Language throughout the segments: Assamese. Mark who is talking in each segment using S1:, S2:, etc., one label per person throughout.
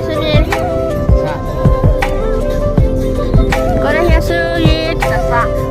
S1: Sunil. Kore ya Sunil. Sasa.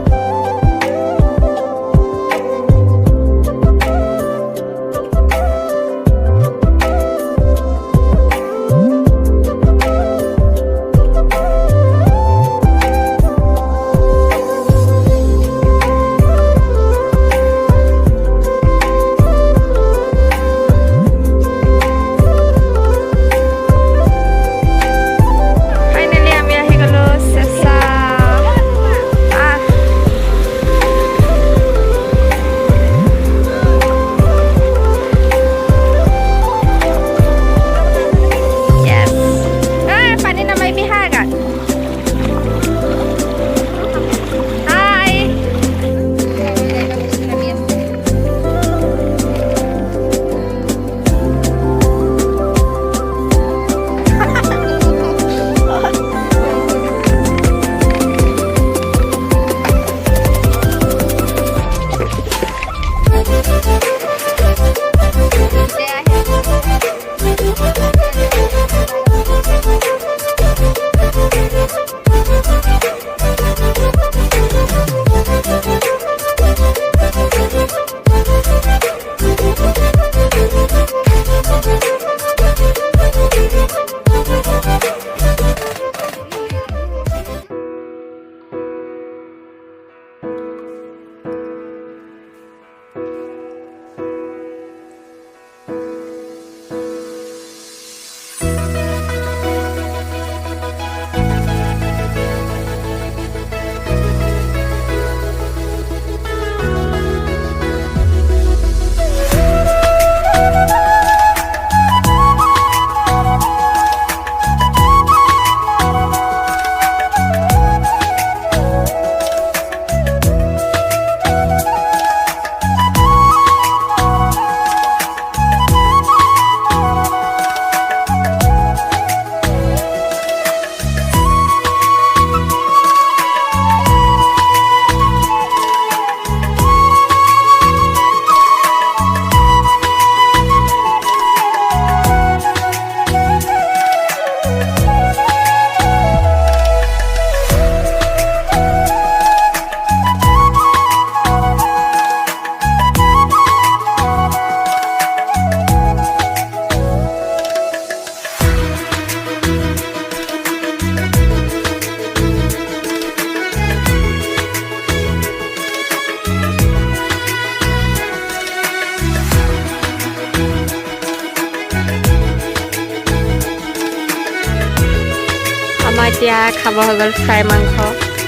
S1: এতিয়া খাব হৈ গ'ল ফ্ৰাই মাংস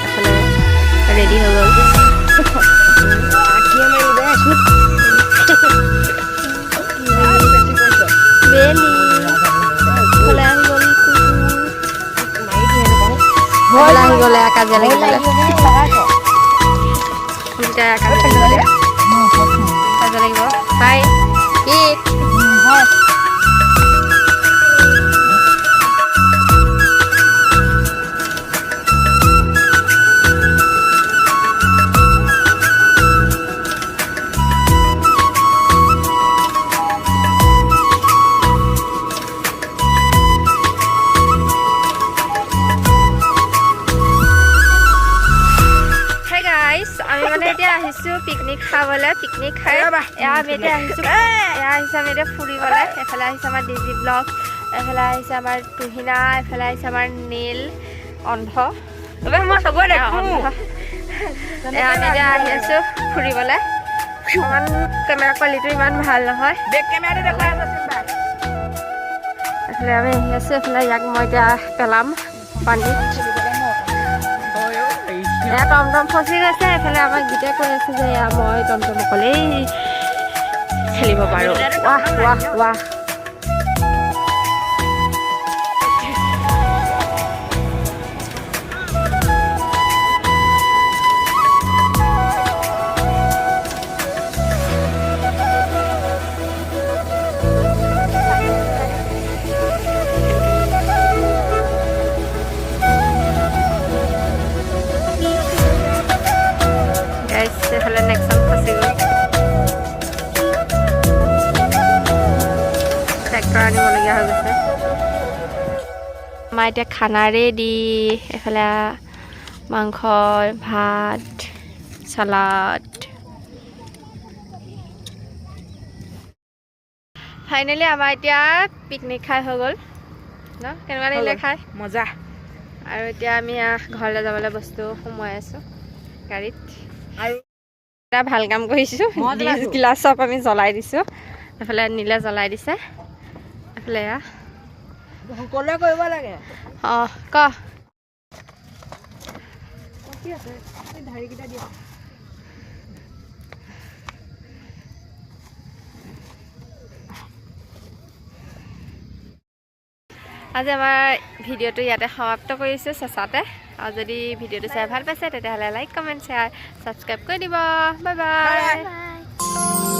S1: এফালে ৰেডি হৈ গ'ল আহি গ'লে কাজিয়া লাগিলে কাজিয়া লাগিব বাই কি পিকনিক খাবলৈ পিকনিক খাই এয়া আমি এতিয়া আহিছোঁ এয়া আহিছে আমি এতিয়া ফুৰিবলৈ এফালে আহিছে আমাৰ ডিজি ব্লগ এফালে আহিছে আমাৰ তুহিনা এফালে আহিছে আমাৰ নীল অন্ধ এয়া আমি এতিয়া আহি আছোঁ ফুৰিবলৈ অকণমান কেমেৰা কোৱালিটিটো ইমান ভাল নহয় এফালে আমি আহি আছোঁ এফালে ইয়াক মই এতিয়া পেলাম পানীত এয়া টমটম ফচি গৈছে এফালে আমাক গীতে কৈ আছে যে এয়া মই টমটম অকলেই খেলিব পাৰোঁ ৱাহ ৱাহ ৱাহ এফালে নেক্সন ফচি গ'ল ট্ৰেক্টৰ আনিবলগীয়া হৈ গৈছে আমাৰ এতিয়া খানা ৰেডি এফালে মাংস ভাত চালাড ফাইনেলি আমাৰ এতিয়া পিকনিক খাই হৈ গ'ল ন কেনেকুৱা লাগিলে খাই
S2: মজা
S1: আৰু এতিয়া আমি ঘৰলৈ যাবলৈ বস্তু সোমোৱাই আছোঁ গাড়ীত
S2: আৰু
S1: এটা ভাল কাম কৰিছোঁ গিলাচ চব আমি জ্বলাই দিছোঁ এফালে নীলে জ্বলাই দিছে এফালে
S2: সকলোৱে কৰিব লাগে
S1: অঁ ক
S2: ধাৰিকেইটা দিয়া
S1: আজি আমাৰ ভিডিঅ'টো ইয়াতে সমাপ্ত কৰিছোঁ চেঁচাতে আৰু যদি ভিডিঅ'টো চাই ভাল পাইছে তেতিয়াহ'লে লাইক কমেণ্ট শ্বেয়াৰ ছাবস্ক্ৰাইব কৰি দিব বাই বাই